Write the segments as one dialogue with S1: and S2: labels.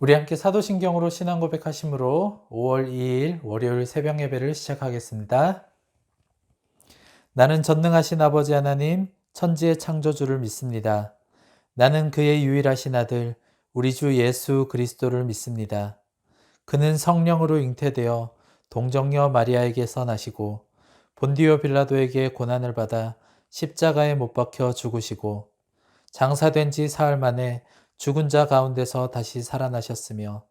S1: 우리 함께 사도신경으로 신앙 고백하심으로 5월 2일 월요일 새벽 예배를 시작하겠습니다. 나는 전능하신 아버지 하나님, 천지의 창조주를 믿습니다. 나는 그의 유일하신 아들, 우리 주 예수 그리스도를 믿습니다. 그는 성령으로 잉태되어 동정녀 마리아에게서 나시고 본디오 빌라도에게 고난을 받아 십자가에 못 박혀 죽으시고 장사된 지 사흘 만에 죽은 자 가운데서 다시 살아나셨으며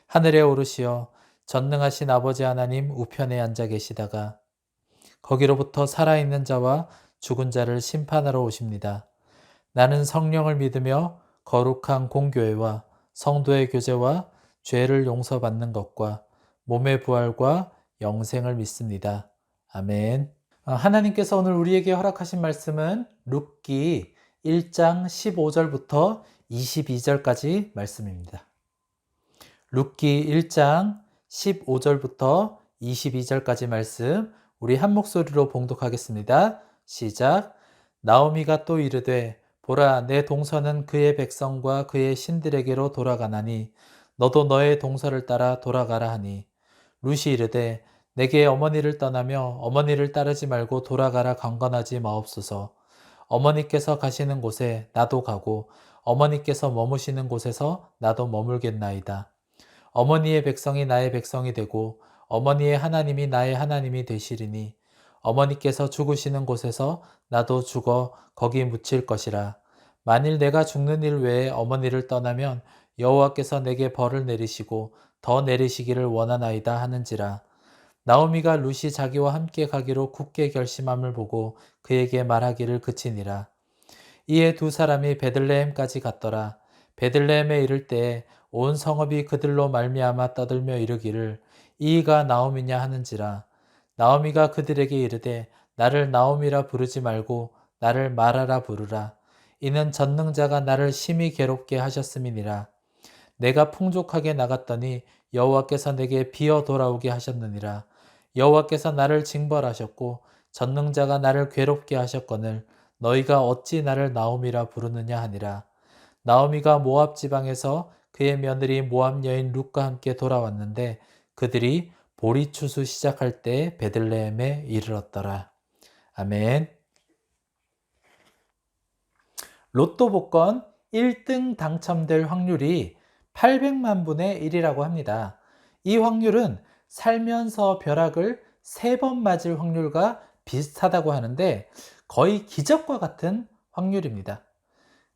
S1: 하늘에 오르시어 전능하신 아버지 하나님 우편에 앉아 계시다가 거기로부터 살아있는 자와 죽은 자를 심판하러 오십니다. 나는 성령을 믿으며 거룩한 공교회와 성도의 교제와 죄를 용서받는 것과 몸의 부활과 영생을 믿습니다. 아멘. 하나님께서 오늘 우리에게 허락하신 말씀은 룻기 1장 15절부터 22절까지 말씀입니다. 룻기 1장 15절부터 22절까지 말씀 우리 한 목소리로 봉독하겠습니다. 시작. 나오미가 또 이르되 보라 내 동서는 그의 백성과 그의 신들에게로 돌아가나니 너도 너의 동서를 따라 돌아가라 하니 룻이 이르되 내게 어머니를 떠나며 어머니를 따르지 말고 돌아가라 강건하지 마옵소서. 어머니께서 가시는 곳에 나도 가고 어머니께서 머무시는 곳에서 나도 머물겠나이다. 어머니의 백성이 나의 백성이 되고 어머니의 하나님이 나의 하나님이 되시리니 어머니께서 죽으시는 곳에서 나도 죽어 거기 묻힐 것이라. 만일 내가 죽는 일 외에 어머니를 떠나면 여호와께서 내게 벌을 내리시고 더 내리시기를 원하나이다 하는지라. 나오미가 룻이 자기와 함께 가기로 굳게 결심함을 보고 그에게 말하기를 그치니라. 이에 두 사람이 베들레헴까지 갔더라. 베들레헴에 이를 때에 온 성읍이 그들로 말미암아 떠들며 이르기를 이가 나오미냐 하는지라. 나오미가 그들에게 이르되 나를 나오미라 부르지 말고 나를 마라라 부르라. 이는 전능자가 나를 심히 괴롭게 하셨음이니라. 내가 풍족하게 나갔더니 여호와께서 내게 비어 돌아오게 하셨느니라. 여호와께서 나를 징벌하셨고 전능자가 나를 괴롭게 하셨거늘 너희가 어찌 나를 나오미라 부르느냐 하니라. 나오미가 모압 지방에서 그의 며느리 모압 여인 룻과 함께 돌아왔는데 그들이 보리 추수 시작할 때 베들레헴에 이르렀더라. 아멘. 로또 복권 1등 당첨될 확률이 800만 분의 1이라고 합니다. 이 확률은 살면서 벼락을 3번 맞을 확률과 비슷하다고 하는데 거의 기적과 같은 확률입니다.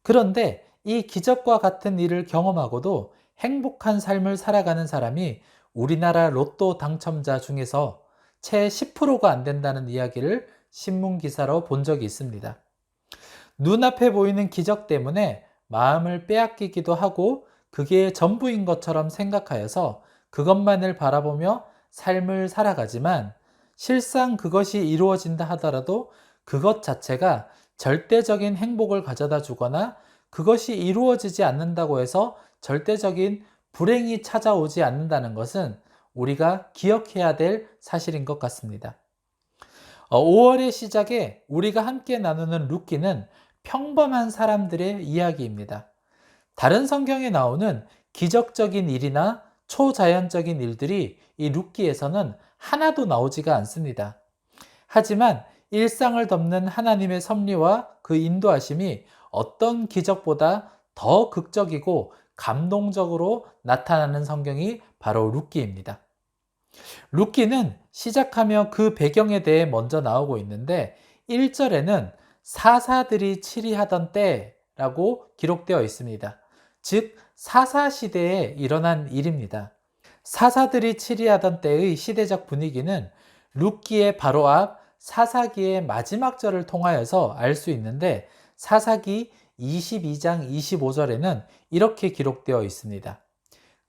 S1: 그런데 이 기적과 같은 일을 경험하고도 행복한 삶을 살아가는 사람이 우리나라 로또 당첨자 중에서 채 10%가 안 된다는 이야기를 신문 기사로 본 적이 있습니다. 눈앞에 보이는 기적 때문에 마음을 빼앗기기도 하고 그게 전부인 것처럼 생각하여서 그것만을 바라보며 삶을 살아가지만 실상 그것이 이루어진다 하더라도 그것 자체가 절대적인 행복을 가져다 주거나 그것이 이루어지지 않는다고 해서 절대적인 불행이 찾아오지 않는다는 것은 우리가 기억해야 될 사실인 것 같습니다. 5월의 시작에 우리가 함께 나누는 룻기는 평범한 사람들의 이야기입니다. 다른 성경에 나오는 기적적인 일이나 초자연적인 일들이 이 룻기에서는 하나도 나오지가 않습니다. 하지만 일상을 덮는 하나님의 섭리와 그 인도하심이 어떤 기적보다 더 극적이고 감동적으로 나타나는 성경이 바로 룻기입니다. 룻기는 시작하며 그 배경에 대해 먼저 나오고 있는데 1절에는 사사들이 치리하던 때라고 기록되어 있습니다. 즉 사사시대에 일어난 일입니다. 사사들이 치리하던 때의 시대적 분위기는 룻기의 바로 앞 사사기의 마지막 절을 통하여서 알 수 있는데 사사기 22장 25절에는 이렇게 기록되어 있습니다.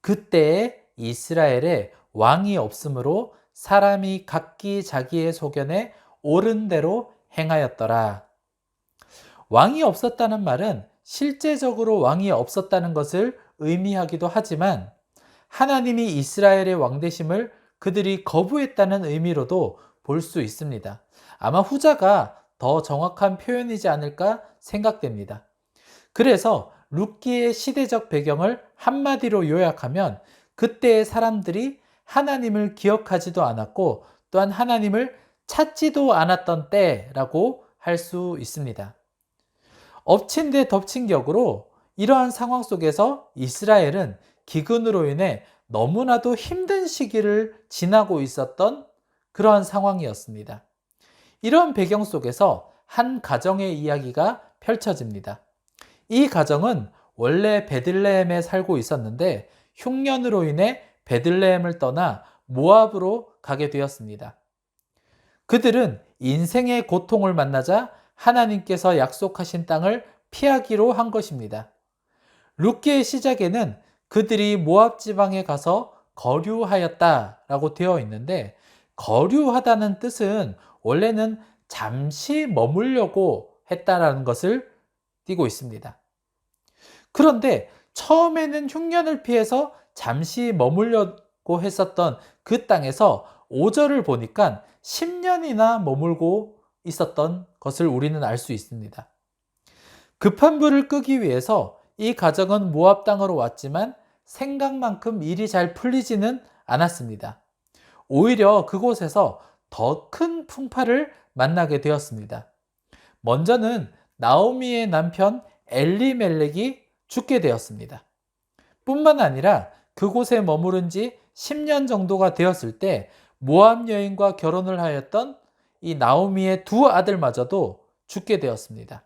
S1: 그때에 이스라엘에 왕이 없으므로 사람이 각기 자기의 소견에 옳은 대로 행하였더라. 왕이 없었다는 말은 실제적으로 왕이 없었다는 것을 의미하기도 하지만 하나님이 이스라엘의 왕되심을 그들이 거부했다는 의미로도 볼 수 있습니다. 아마 후자가 더 정확한 표현이지 않을까 생각됩니다. 그래서 룻기의 시대적 배경을 한마디로 요약하면 그때의 사람들이 하나님을 기억하지도 않았고 또한 하나님을 찾지도 않았던 때라고 할 수 있습니다. 엎친 데 덮친 격으로 이러한 상황 속에서 이스라엘은 기근으로 인해 너무나도 힘든 시기를 지나고 있었던 그러한 상황이었습니다. 이런 배경 속에서 한 가정의 이야기가 펼쳐집니다. 이 가정은 원래 베들레헴에 살고 있었는데 흉년으로 인해 베들레헴을 떠나 모압으로 가게 되었습니다. 그들은 인생의 고통을 만나자 하나님께서 약속하신 땅을 피하기로 한 것입니다. 룻기의 시작에는 그들이 모압 지방에 가서 거류하였다라고 되어 있는데 거류하다는 뜻은 원래는 잠시 머물려고 했다라는 것을 띠고 있습니다. 그런데 처음에는 흉년을 피해서 잠시 머물려고 했었던 그 땅에서 5절을 보니까 10년이나 머물고 있었던 것을 우리는 알 수 있습니다. 급한 불을 끄기 위해서 이 가정은 모압 땅으로 왔지만 생각만큼 일이 잘 풀리지는 않았습니다. 오히려 그곳에서 더 큰 풍파를 만나게 되었습니다. 먼저는 나오미의 남편 엘리멜렉이 죽게 되었습니다. 뿐만 아니라 그곳에 머무른 지 10년 정도가 되었을 때 모압 여인과 결혼을 하였던 이 나오미의 두 아들마저도 죽게 되었습니다.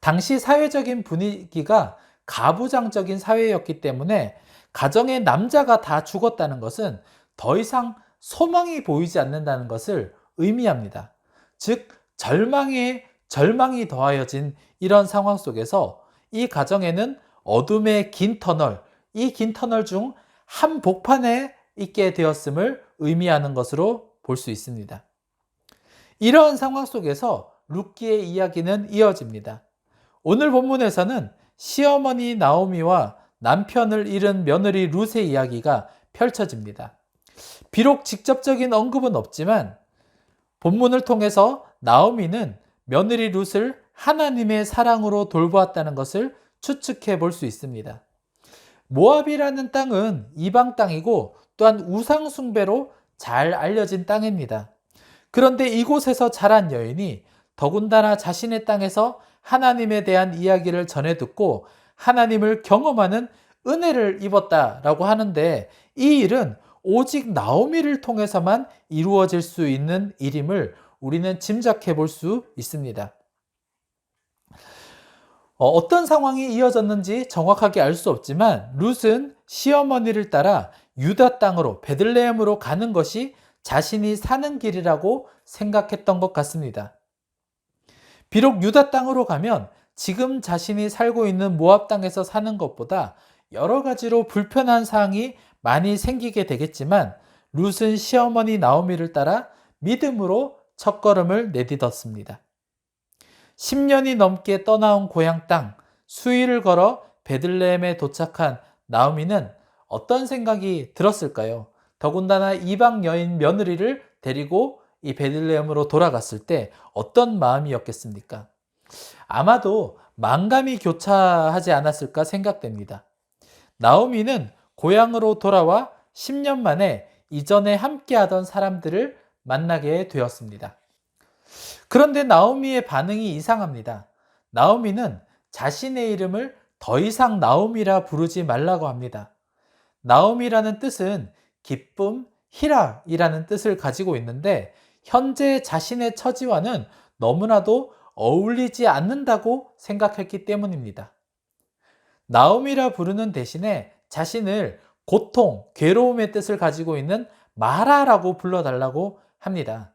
S1: 당시 사회적인 분위기가 가부장적인 사회였기 때문에 가정의 남자가 다 죽었다는 것은 더 이상 소망이 보이지 않는다는 것을 의미합니다. 즉 절망이 더하여진 이런 상황 속에서 이 가정에는 어둠의 긴 터널, 이 긴 터널 중 한복판에 있게 되었음을 의미하는 것으로 볼 수 있습니다. 이러한 상황 속에서 룻기의 이야기는 이어집니다. 오늘 본문에서는 시어머니 나오미와 남편을 잃은 며느리 룻의 이야기가 펼쳐집니다. 비록 직접적인 언급은 없지만 본문을 통해서 나오미는 며느리 룻을 하나님의 사랑으로 돌보았다는 것을 추측해 볼 수 있습니다. 모압이라는 땅은 이방 땅이고 또한 우상 숭배로 잘 알려진 땅입니다. 그런데 이곳에서 자란 여인이 더군다나 자신의 땅에서 하나님에 대한 이야기를 전해 듣고 하나님을 경험하는 은혜를 입었다라고 하는데 이 일은 오직 나오미를 통해서만 이루어질 수 있는 일임을 우리는 짐작해 볼 수 있습니다. 어떤 상황이 이어졌는지 정확하게 알 수 없지만 룻은 시어머니를 따라 유다 땅으로 베들레헴으로 가는 것이 자신이 사는 길이라고 생각했던 것 같습니다. 비록 유다 땅으로 가면 지금 자신이 살고 있는 모압 땅에서 사는 것보다 여러 가지로 불편한 사항이 많이 생기게 되겠지만 룻은 시어머니 나오미를 따라 믿음으로 첫걸음을 내딛었습니다. 10년이 넘게 떠나온 고향 땅, 수일을 걸어 베들레헴에 도착한 나오미는 어떤 생각이 들었을까요? 더군다나 이방 여인 며느리를 데리고 이 베들레헴으로 돌아갔을 때 어떤 마음이었겠습니까? 아마도 만감이 교차하지 않았을까 생각됩니다. 나오미는 고향으로 돌아와 10년 만에 이전에 함께하던 사람들을 만나게 되었습니다. 그런데 나오미의 반응이 이상합니다. 나오미는 자신의 이름을 더 이상 나오미라 부르지 말라고 합니다. 나오미라는 뜻은 기쁨, 희락이라는 뜻을 가지고 있는데 현재 자신의 처지와는 너무나도 어울리지 않는다고 생각했기 때문입니다. 나오미라 부르는 대신에 자신을 고통, 괴로움의 뜻을 가지고 있는 마라라고 불러달라고 합니다.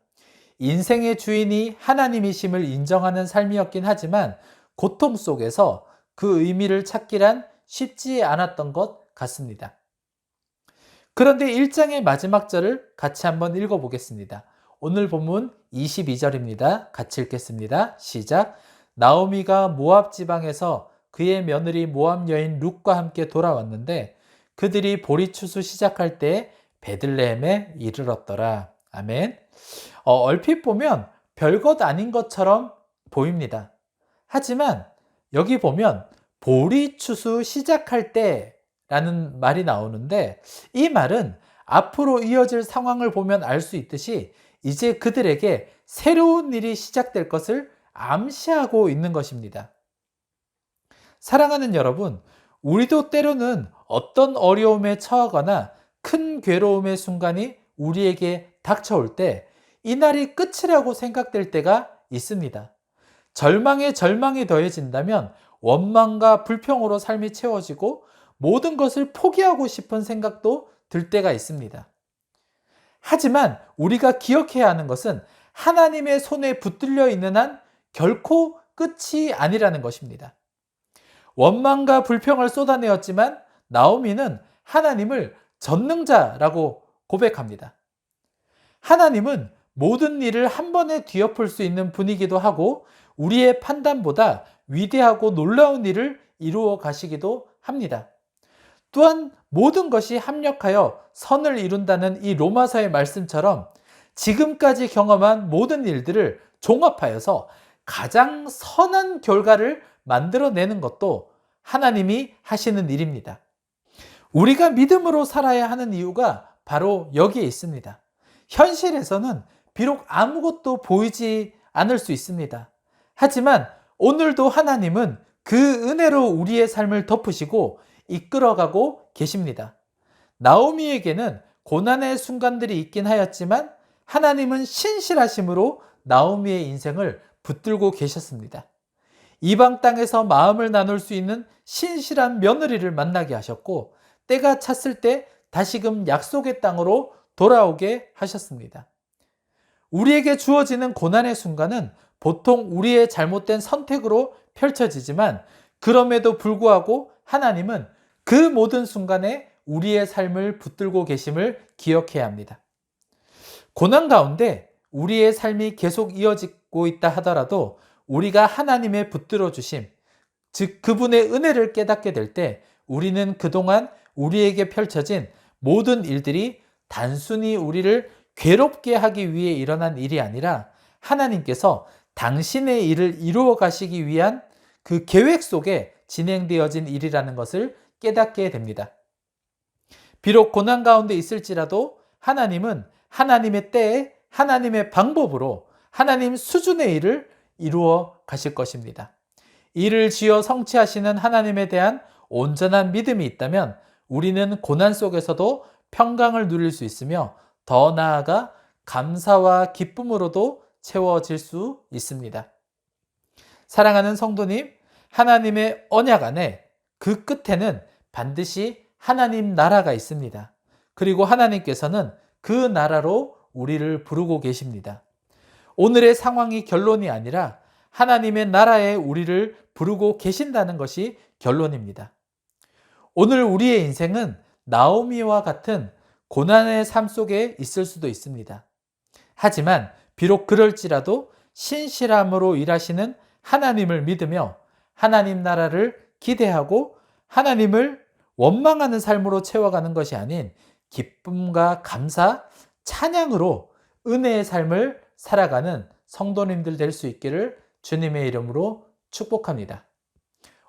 S1: 인생의 주인이 하나님이심을 인정하는 삶이었긴 하지만 고통 속에서 그 의미를 찾기란 쉽지 않았던 것 같습니다. 그런데 1장의 마지막 절을 같이 한번 읽어보겠습니다. 오늘 본문 22절입니다. 같이 읽겠습니다. 시작. 나오미가 모압 지방에서 그의 며느리 모압 여인 룻과 함께 돌아왔는데 그들이 보리추수 시작할 때 베들레헴에 이르렀더라. 아멘. 얼핏 보면 별것 아닌 것처럼 보입니다. 하지만 여기 보면 보리추수 시작할 때라는 말이 나오는데, 이 말은 앞으로 이어질 상황을 보면 알 수 있듯이 이제 그들에게 새로운 일이 시작될 것을 암시하고 있는 것입니다. 사랑하는 여러분, 우리도 때로는 어떤 어려움에 처하거나 큰 괴로움의 순간이 우리에게 닥쳐올 때 이 날이 끝이라고 생각될 때가 있습니다. 절망에 절망이 더해진다면 원망과 불평으로 삶이 채워지고 모든 것을 포기하고 싶은 생각도 들 때가 있습니다. 하지만 우리가 기억해야 하는 것은 하나님의 손에 붙들려 있는 한 결코 끝이 아니라는 것입니다. 원망과 불평을 쏟아내었지만 나오미는 하나님을 전능자라고 고백합니다. 하나님은 모든 일을 한 번에 뒤엎을 수 있는 분이기도 하고 우리의 판단보다 위대하고 놀라운 일을 이루어 가시기도 합니다. 또한 모든 것이 합력하여 선을 이룬다는 이 로마서의 말씀처럼 지금까지 경험한 모든 일들을 종합하여서 가장 선한 결과를 만들어내는 것도 하나님이 하시는 일입니다. 우리가 믿음으로 살아야 하는 이유가 바로 여기에 있습니다. 현실에서는 비록 아무것도 보이지 않을 수 있습니다. 하지만 오늘도 하나님은 그 은혜로 우리의 삶을 덮으시고 이끌어가고 계십니다. 나오미에게는 고난의 순간들이 있긴 하였지만 하나님은 신실하심으로 나오미의 인생을 붙들고 계셨습니다. 이방 땅에서 마음을 나눌 수 있는 신실한 며느리를 만나게 하셨고 때가 찼을 때 다시금 약속의 땅으로 돌아오게 하셨습니다. 우리에게 주어지는 고난의 순간은 보통 우리의 잘못된 선택으로 펼쳐지지만 그럼에도 불구하고 하나님은 그 모든 순간에 우리의 삶을 붙들고 계심을 기억해야 합니다. 고난 가운데 우리의 삶이 계속 이어지고 있다 하더라도 우리가 하나님의 붙들어 주심, 즉 그분의 은혜를 깨닫게 될 때 우리는 그동안 우리에게 펼쳐진 모든 일들이 단순히 우리를 괴롭게 하기 위해 일어난 일이 아니라 하나님께서 당신의 일을 이루어 가시기 위한 그 계획 속에 진행되어진 일이라는 것을 깨닫게 됩니다. 비록 고난 가운데 있을지라도 하나님은 하나님의 때에 하나님의 방법으로 하나님 수준의 일을 이루어 가실 것입니다. 일을 지어 성취하시는 하나님에 대한 온전한 믿음이 있다면 우리는 고난 속에서도 평강을 누릴 수 있으며 더 나아가 감사와 기쁨으로도 채워질 수 있습니다. 사랑하는 성도님, 하나님의 언약 안에 그 끝에는 반드시 하나님 나라가 있습니다. 그리고 하나님께서는 그 나라로 우리를 부르고 계십니다. 오늘의 상황이 결론이 아니라 하나님의 나라에 우리를 부르고 계신다는 것이 결론입니다. 오늘 우리의 인생은 나오미와 같은 고난의 삶 속에 있을 수도 있습니다. 하지만 비록 그럴지라도 신실함으로 일하시는 하나님을 믿으며 하나님 나라를 기대하고 하나님을 원망하는 삶으로 채워가는 것이 아닌 기쁨과 감사, 찬양으로 은혜의 삶을 살아가는 성도님들 될 수 있기를 주님의 이름으로 축복합니다.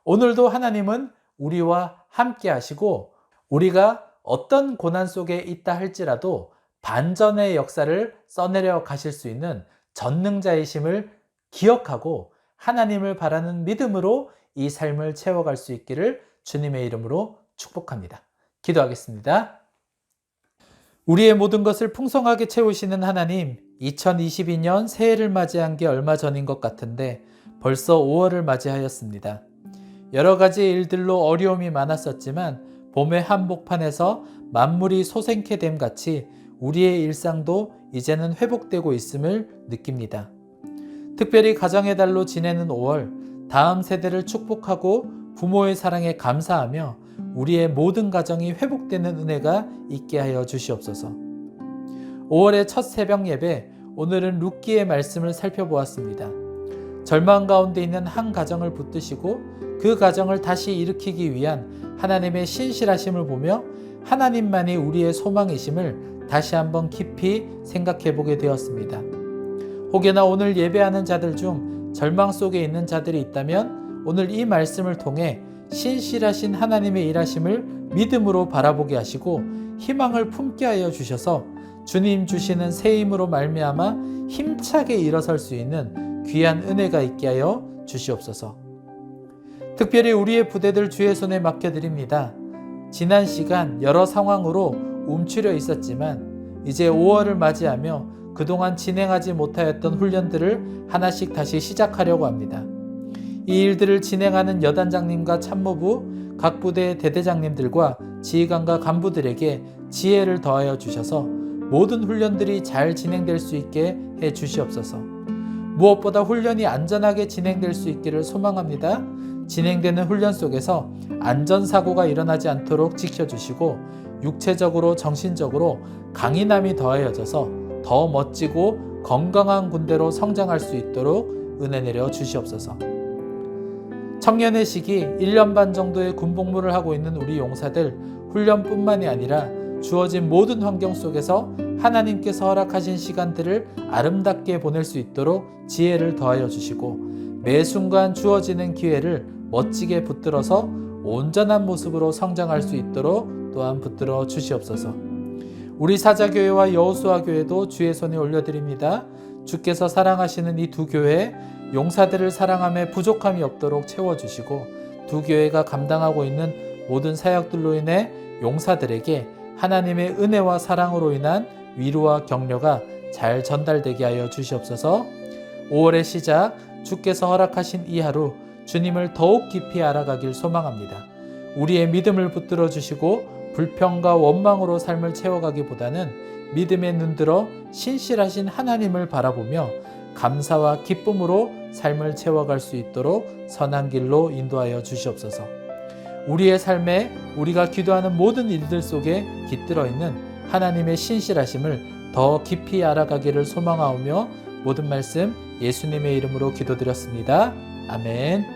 S1: 오늘도 하나님은 우리와 함께 하시고 우리가 어떤 고난 속에 있다 할지라도 반전의 역사를 써내려 가실 수 있는 전능자이심을 기억하고 하나님을 바라는 믿음으로 이 삶을 채워갈 수 있기를 주님의 이름으로 축복합니다. 기도하겠습니다. 우리의 모든 것을 풍성하게 채우시는 하나님, 2022년 새해를 맞이한 게 얼마 전인 것 같은데 벌써 5월을 맞이하였습니다. 여러 가지 일들로 어려움이 많았었지만 봄의 한복판에서 만물이 소생케 됨 같이 우리의 일상도 이제는 회복되고 있음을 느낍니다. 특별히 가정의 달로 지내는 5월, 다음 세대를 축복하고 부모의 사랑에 감사하며 우리의 모든 가정이 회복되는 은혜가 있게 하여 주시옵소서. 5월의 첫 새벽 예배, 오늘은 룻기의 말씀을 살펴보았습니다. 절망 가운데 있는 한 가정을 붙드시고 그 가정을 다시 일으키기 위한 하나님의 신실하심을 보며 하나님만이 우리의 소망이심을 다시 한번 깊이 생각해 보게 되었습니다. 혹여나 오늘 예배하는 자들 중 절망 속에 있는 자들이 있다면 오늘 이 말씀을 통해 신실하신 하나님의 일하심을 믿음으로 바라보게 하시고 희망을 품게 하여 주셔서 주님 주시는 새 힘으로 말미암아 힘차게 일어설 수 있는 귀한 은혜가 있게 하여 주시옵소서. 특별히 우리의 부대들 주의 손에 맡겨드립니다. 지난 시간 여러 상황으로 움츠려 있었지만 이제 5월을 맞이하며 그동안 진행하지 못하였던 훈련들을 하나씩 다시 시작하려고 합니다. 이 일들을 진행하는 여단장님과 참모부, 각 부대의 대대장님들과 지휘관과 간부들에게 지혜를 더하여 주셔서 모든 훈련들이 잘 진행될 수 있게 해 주시옵소서. 무엇보다 훈련이 안전하게 진행될 수 있기를 소망합니다. 진행되는 훈련 속에서 안전사고가 일어나지 않도록 지켜주시고 육체적으로 정신적으로 강인함이 더하여져서 더 멋지고 건강한 군대로 성장할 수 있도록 은혜 내려 주시옵소서. 청년의 시기 1년 반 정도의 군복무를 하고 있는 우리 용사들 훈련뿐만이 아니라 주어진 모든 환경 속에서 하나님께서 허락하신 시간들을 아름답게 보낼 수 있도록 지혜를 더하여 주시고 매 순간 주어지는 기회를 멋지게 붙들어서 온전한 모습으로 성장할 수 있도록 또한 붙들어 주시옵소서. 우리 사자교회와 여호수아교회도 주의 손에 올려드립니다. 주께서 사랑하시는 이 두 교회 용사들을 사랑함에 부족함이 없도록 채워주시고 두 교회가 감당하고 있는 모든 사역들로 인해 용사들에게 하나님의 은혜와 사랑으로 인한 위로와 격려가 잘 전달되게 하여 주시옵소서. 5월의 시작 주께서 허락하신 이 하루 주님을 더욱 깊이 알아가길 소망합니다. 우리의 믿음을 붙들어 주시고 불평과 원망으로 삶을 채워가기보다는 믿음의 눈들어 신실하신 하나님을 바라보며 감사와 기쁨으로 삶을 채워갈 수 있도록 선한 길로 인도하여 주시옵소서. 우리의 삶에 우리가 기도하는 모든 일들 속에 깃들어 있는 하나님의 신실하심을 더 깊이 알아가기를 소망하오며 모든 말씀 예수님의 이름으로 기도드렸습니다. 아멘.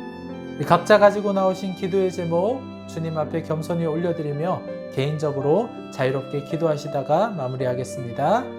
S1: 각자 가지고 나오신 기도의 제목 주님 앞에 겸손히 올려드리며 개인적으로 자유롭게 기도하시다가 마무리하겠습니다.